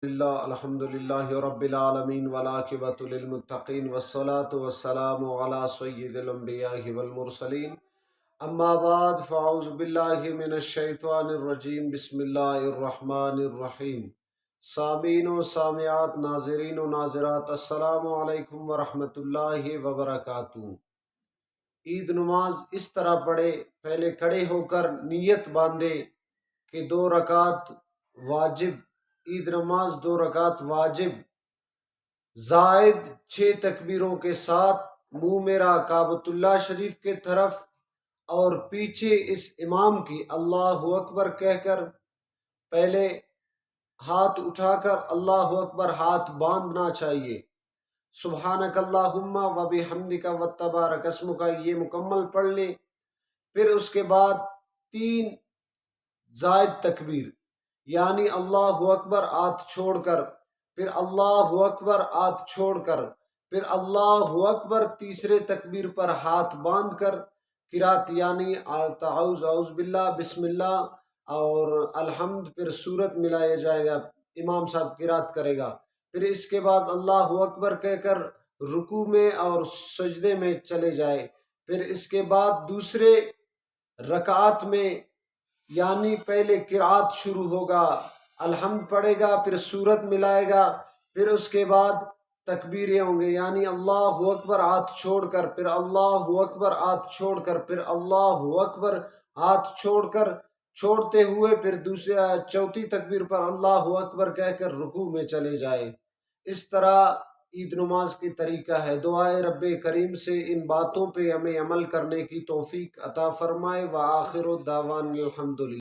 للہ الحمدللہ رب العالمین والعاقبۃ للمتقین والصلاة والسلام علی سید الانبیاء والمرسلین اما بعد فاعوذ باللہ من الشیطان الرجیم بسم اللہ الرحمن الرحیم۔ سامعین و سامعات، ناظرین و ناظرات، السلام علیکم ورحمۃ اللہ وبرکاتہ۔ عید نماز اس طرح پڑھے، پہلے کھڑے ہو کر نیت باندھے کہ 2 رکعت واجب، عید نماز 2 رکعت واجب زائد 6 تکبیروں کے ساتھ منہ میرا کعبۃ اللہ شریف کے طرف اور پیچھے اس امام کی اللہ اکبر کہہ کر، پہلے ہاتھ اٹھا کر اللہ اکبر ہاتھ باندھنا چاہیے، سبحانک اللہم و بحمدک و تبارک اسمک، یہ مکمل پڑھ لے۔ پھر اس کے بعد 3 زائد تکبیر، یعنی اللہ اکبر ہاتھ چھوڑ کر، پھر اللہ اکبر ہاتھ چھوڑ کر، پھر اللہ اکبر تیسرے تکبیر پر ہاتھ باندھ کر قرات، یعنی اعوذ باللہ، بسم اللہ اور الحمد، پھر سورت ملایا جائے گا، امام صاحب قرات کرے گا، پھر اس کے بعد اللہ اکبر کہہ کر رکوع میں اور سجدے میں چلے جائے، پھر اس کے بعد دوسرے رکعات میں، یعنی پہلے قرات شروع ہوگا، الحمد پڑھے گا، پھر سورت ملائے گا، پھر اس کے بعد تکبیریں ہوں گے، یعنی اللہ اکبر ہاتھ چھوڑ کر، پھر اللہ اکبر ہاتھ چھوڑ کر، پھر اللہ اکبر ہاتھ چھوڑ کر، چھوڑتے ہوئے پھر چوتھی تکبیر پر اللہ اکبر کہہ کر رکوع میں چلے جائے۔ اس طرح عید نماز کی طریقہ ہے۔ دعائے رب کریم سے ان باتوں پہ ہمیں عمل کرنے کی توفیق عطا فرمائے۔ وآخر دعوان الحمدللہ۔